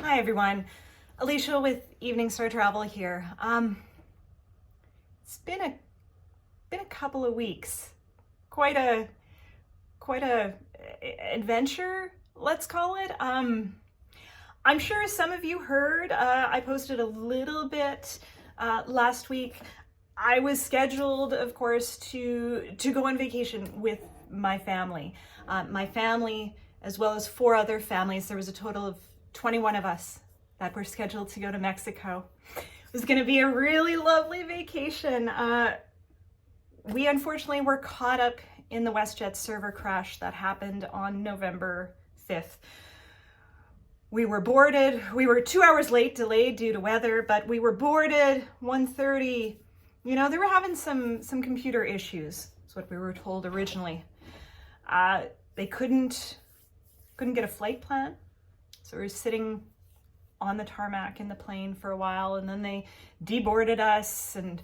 Hi everyone, Alicia with Evening Star Travel here. It's been a couple of weeks, quite a adventure, let's call it. I'm sure some of you heard. I posted a little bit last week. I was scheduled, of course, to go on vacation with my family. My family, as well as 4 other families. There was a total of 21 of us that were scheduled to go to Mexico. It was going to be a really lovely vacation. We unfortunately were caught up in the WestJet server crash that happened on November 5th. We were boarded. We were 2 hours late, delayed due to weather, but we were boarded 1:30. You know, they were having some computer issues. That's what we were told originally. They couldn't get a flight plan. So we were sitting on the tarmac in the plane for a while, and then they deboarded us, and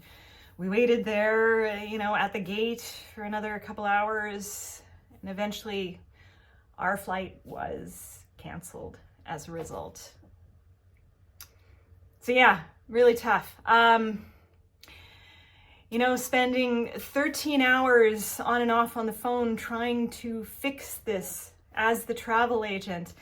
we waited there, at the gate for another couple hours, and eventually our flight was canceled as a result. So yeah, really tough. Spending 13 hours on and off on the phone trying to fix this as the travel agent.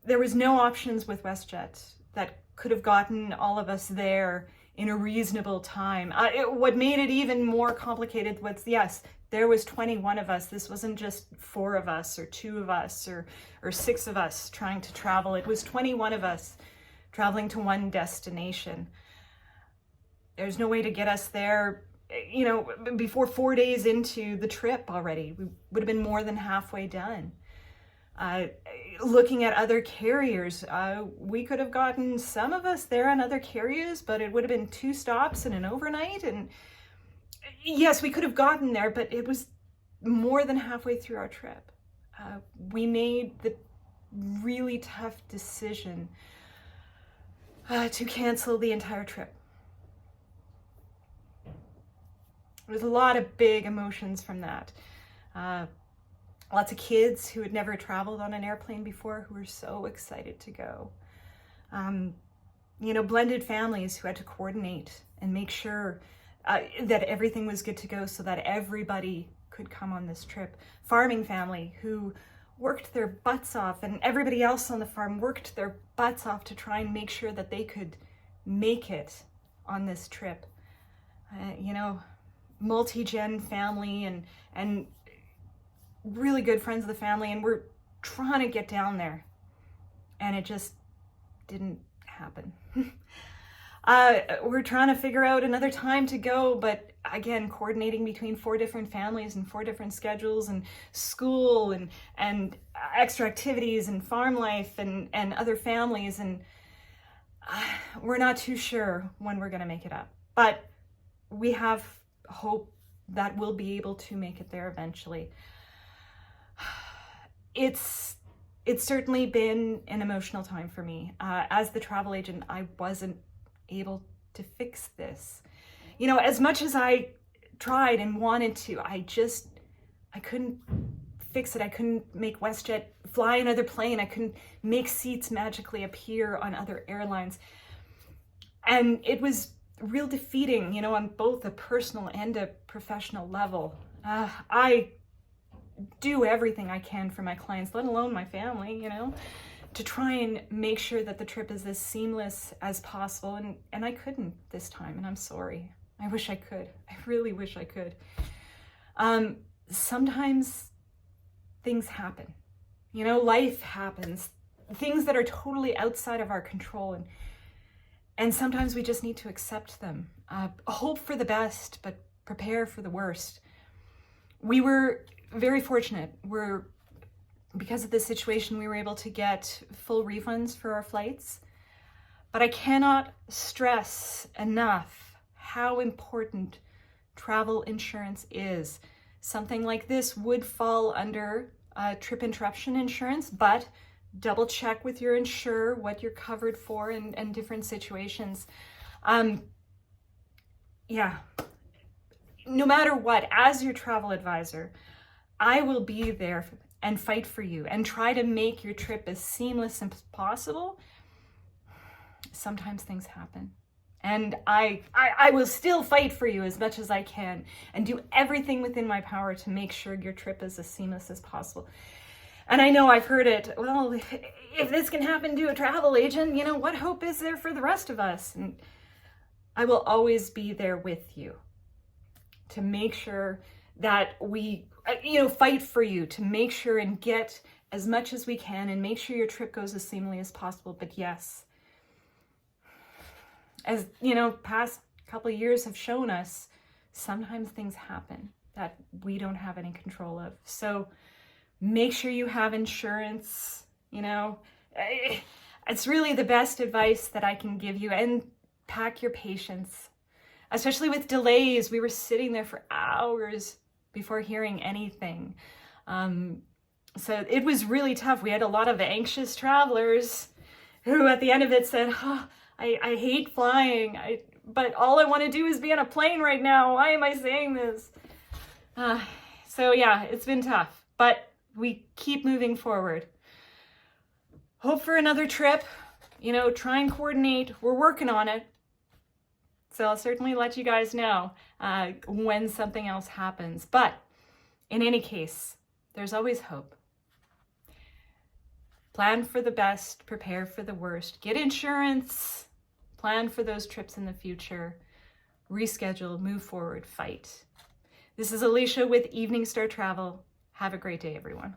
There was no options with WestJet that could have gotten all of us there in a reasonable time. What made it even more complicated was, yes, there was 21 of us. This wasn't just 4 of us or 2 of us or 6 of us trying to travel. It was 21 of us traveling to one destination. There's no way to get us there, before 4 days into the trip already. We would have been more than halfway done. Looking at other carriers, we could have gotten some of us there on other carriers, but it would have been 2 stops and an overnight. And yes, we could have gotten there, but it was more than halfway through our trip. We made the really tough decision to cancel the entire trip. There's a lot of big emotions from that. Lots of kids who had never traveled on an airplane before who were so excited to go. Blended families who had to coordinate and make sure that everything was good to go so that everybody could come on this trip. Farming family who worked their butts off, and everybody else on the farm worked their butts off to try and make sure that they could make it on this trip. Multi-gen family and really good friends of the family, and we're trying to get down there, and it just didn't happen. We're trying to figure out another time to go, but again, coordinating between 4 different families and 4 different schedules and school and extra activities and farm life and other families, and we're not too sure when we're going to make it up, but we have hope that we'll be able to make it there eventually. It's certainly been an emotional time for me. As the travel agent, I wasn't able to fix this. As much as I tried and wanted to, I couldn't fix it. I couldn't make WestJet fly another plane. I couldn't make seats magically appear on other airlines. And it was real defeating, on both a personal and a professional level. I do everything I can for my clients, let alone my family, to try and make sure that the trip is as seamless as possible. And I couldn't this time, and I'm sorry. I wish I could. I really wish I could. Sometimes things happen. Life happens. Things that are totally outside of our control. And sometimes we just need to accept them. Hope for the best, but prepare for the worst. We were very fortunate. Because of this situation, we were able to get full refunds for our flights. But I cannot stress enough how important travel insurance is. Something like this would fall under trip interruption insurance, but double check with your insurer what you're covered for in different situations. No matter what, as your travel advisor, I will be there and fight for you and try to make your trip as seamless as possible, sometimes things happen. And I will still fight for you as much as I can and do everything within my power to make sure your trip is as seamless as possible. And I know I've heard it, well, if this can happen to a travel agent, you know, what hope is there for the rest of us? And I will always be there with you to make sure that we, fight for you, to make sure and get as much as we can and make sure your trip goes as seamlessly as possible. But yes, as past couple of years have shown us, sometimes things happen that we don't have any control of. So make sure you have insurance. It's really the best advice that I can give you. And pack your patience, especially with delays. We were sitting there for hours before hearing anything. So it was really tough. We had a lot of anxious travelers who at the end of it said, I hate flying, but all I want to do is be on a plane right now. Why am I saying this? So yeah, it's been tough, but we keep moving forward. Hope for another trip, try and coordinate. We're working on it. So I'll certainly let you guys know when something else happens. But in any case, there's always hope. Plan for the best, prepare for the worst, get insurance, plan for those trips in the future, reschedule, move forward, fight. This is Alicia with Evening Star Travel. Have a great day, everyone.